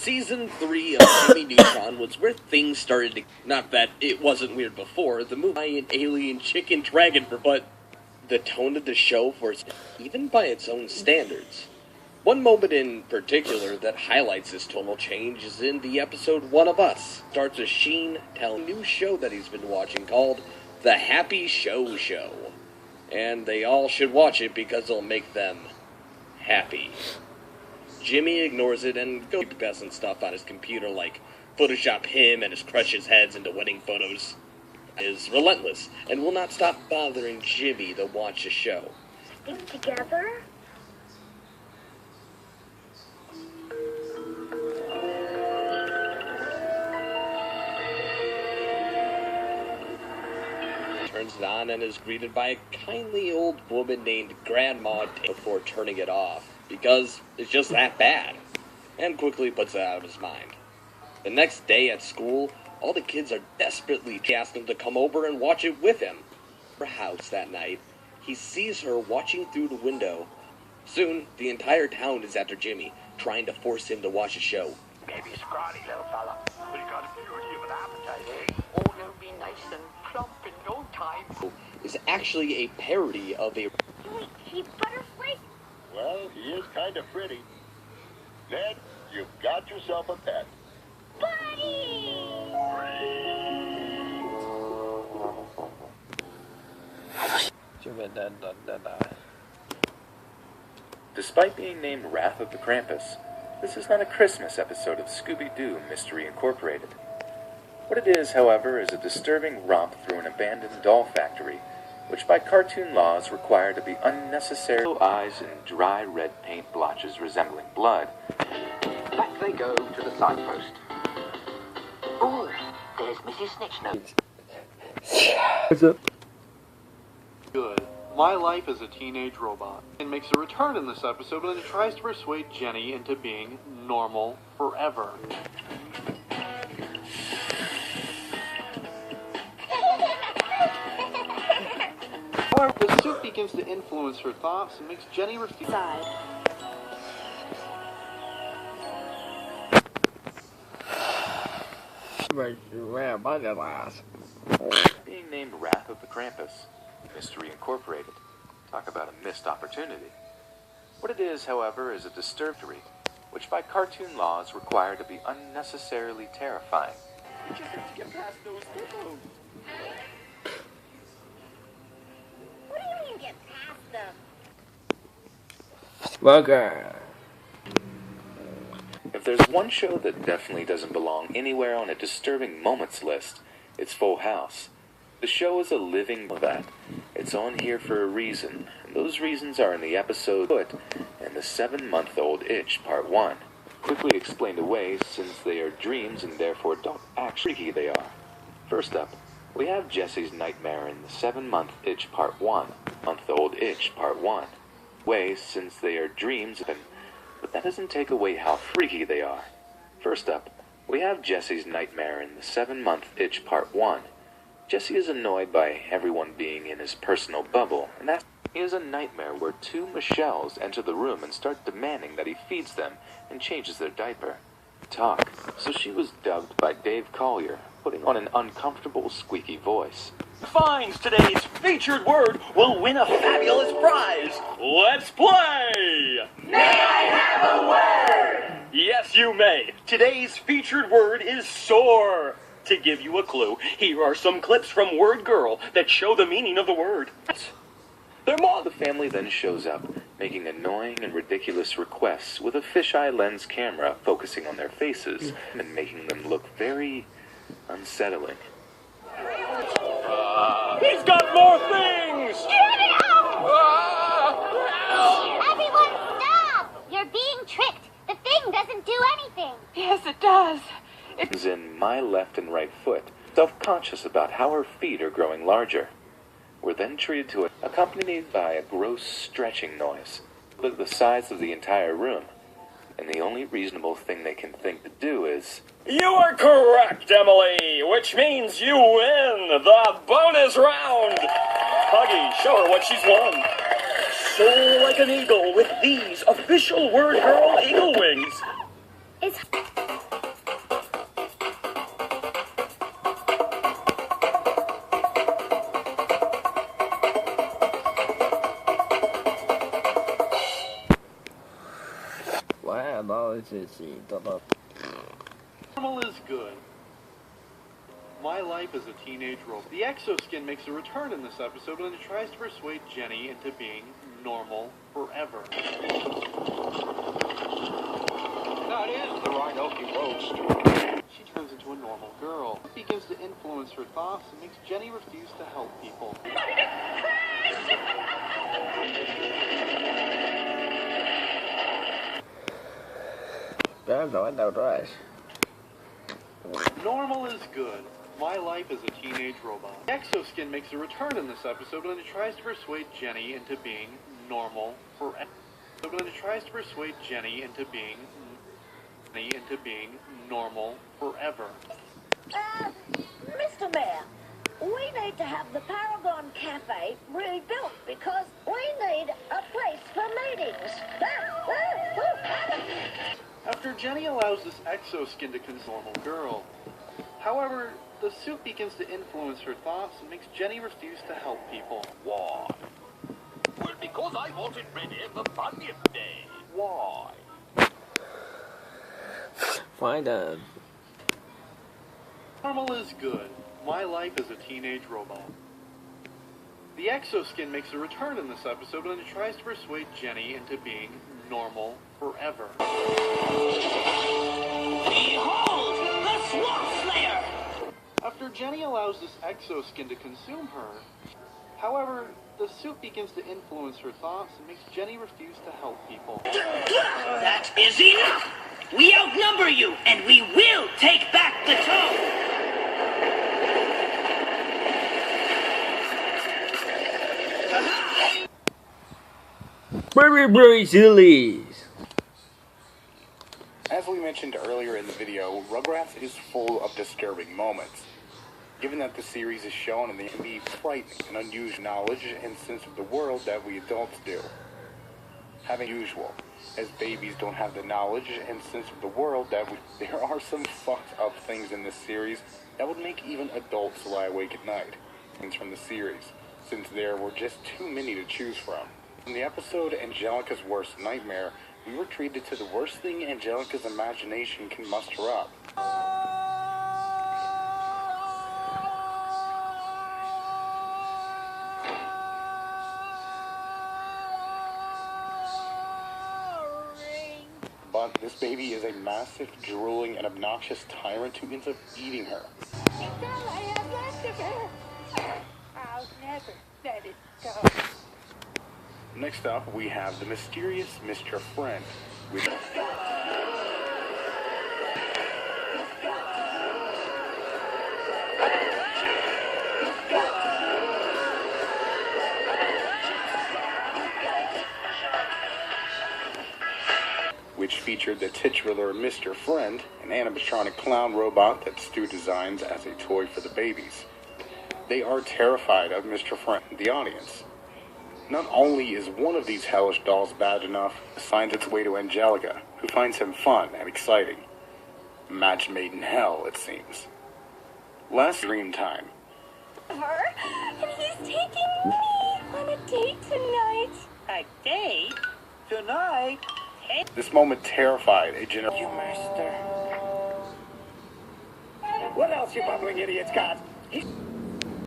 Season 3 of Jimmy Neutron was where things started to... Not that it wasn't weird before, the movie Giant Alien Chicken Dragon, but the tone of the show was even by its own standards. One moment in particular that highlights this tonal change is in the episode One of Us. Starts with Sheen telling a new show that he's been watching called The Happy Show Show. And they all should watch it because it'll make them happy. Jimmy ignores it and goes to best and stuff on his computer, like Photoshop him and his crush's heads into wedding photos. Is relentless and will not stop bothering Jimmy to watch the show. Stick together? Turns it on and is greeted by a kindly old woman named Grandma before turning it off, because it's just that bad, and quickly puts it out of his mind. The next day at school, all the kids are desperately asking him to come over and watch it with him. At her house that night, he sees her watching through the window. Soon, the entire town is after Jimmy, trying to force him to watch the show. Maybe scrawny little fella, but he got a beauty of an appetite, eh? Oh, he'll be nice and plump in no time. Is actually a parody of a... Wait, he butterfly? Well, he is kind of pretty. Ned, you've got yourself a pet. Buddy! Despite being named Wrath of the Krampus, this is not a Christmas episode of Scooby-Doo Mystery Incorporated. What it is, however, is a disturbing romp through an abandoned doll factory, which by cartoon law is required to be unnecessary. Eyes and dry red paint blotches resembling blood. Back they go to the signpost. Oh, there's Mrs. Snitchnose. Good. My life as a teenage robot. And makes a return in this episode when it tries to persuade Jenny into being normal forever. However, the suit begins to influence her thoughts and makes Jenny refuse. Being named Wrath of the Krampus, Mystery Incorporated. Talk about a missed opportunity. What it is, however, is a disturbatory, which by cartoon law is required to be unnecessarily terrifying. You just have to get past those windows. What do you mean get past them? If there's one show that definitely doesn't belong anywhere on a disturbing moments list, it's Full House. The show is a living that. It's on here for a reason, and those reasons are in the episode Foot and the 7-month-old Itch Part 1. Quickly explained away since they are dreams and therefore don't act freaky they are. First up, we have Jesse's nightmare in the 7-month Itch Part 1, month-old Itch Part 1. Way since they are dreams, but that doesn't take away how freaky they are. First up, we have Jesse's nightmare in the 7-month Itch Part 1. Jesse is annoyed by everyone being in his personal bubble, and that he has a nightmare where 2 Michelles enter the room and start demanding that he feeds them and changes their diaper. Talk, so she was dubbed by Dave Collier, putting on an uncomfortable, squeaky voice. Finds today's featured word will win a fabulous prize. Let's play! May I have a word? Yes, you may. Today's featured word is soar. To give you a clue, here are some clips from Word Girl that show the meaning of the word. Their mom, the family then shows up, making annoying and ridiculous requests with a fisheye lens camera focusing on their faces and making them look very unsettling. He's got more things! Everyone stop! You're being tricked. The thing doesn't do anything. Yes, it does. It's in my left and right foot, self-conscious about how her feet are growing larger. We're then treated to it, accompanied by a gross stretching noise. Look at the size of the entire room, and the only reasonable thing they can think to do is... You are correct, Emily, which means you win the bonus round. Huggy, show her what she's won. Soar like an eagle with these official Word Girl eagle wings. It's... Normal is good. My life as a teenage robot. The exoskin makes a return in this episode when it tries to persuade Jenny into being normal forever. That is the Rhinoki roast. She turns into a normal girl. It begins to influence her thoughts and makes Jenny refuse to help people. Normal is good. My life as a teenage robot. The exoskin makes a return in this episode when it tries to persuade Jenny into being normal forever. When it tries to persuade Jenny into being normal forever. Mr. Mayor, we need to have the Paragon Cafe rebuilt because we need a place for meetings. After Jenny allows this exoskin to consume a girl. However, the suit begins to influence her thoughts and makes Jenny refuse to help people. Why? Well, because I want it ready for Bunyan Day. Why? Fine then. Normal is good. My life as a teenage robot. The exoskin makes a return in this episode when it tries to persuade Jenny into being normal forever. Behold, the Swamp Slayer! After Jenny allows this exoskin to consume her, however, the suit begins to influence her thoughts and makes Jenny refuse to help people. That is enough! We outnumber you, and we will take back the throne! Very sillies. As we mentioned earlier in the video, Rugrats is full of disturbing moments. Given that the series is shown in the be frightening and unusual knowledge and sense of the world that we adults do. Having usual, as babies don't have the knowledge and sense of the world that there are some fucked up things in this series that would make even adults lie awake at night. Things from the series, since there were just too many to choose from. In the episode Angelica's Worst Nightmare, we were treated to the worst thing Angelica's imagination can muster up. But this baby is a massive, drooling, and obnoxious tyrant who ends up eating her. It's all I have left of her. I'll never let it go. Next up, we have the mysterious Mr. Friend, which featured the titular Mr. Friend, an animatronic clown robot that Stu designs as a toy for the babies. They are terrified of Mr. Friend, the audience. Not only is one of these hellish dolls bad enough, it finds its way to Angelica, who finds him fun and exciting. A match made in hell, it seems. Last dream time. And he's taking me on a date tonight. A date? Tonight? This moment terrified a general. You master. What else you bumbling idiots got?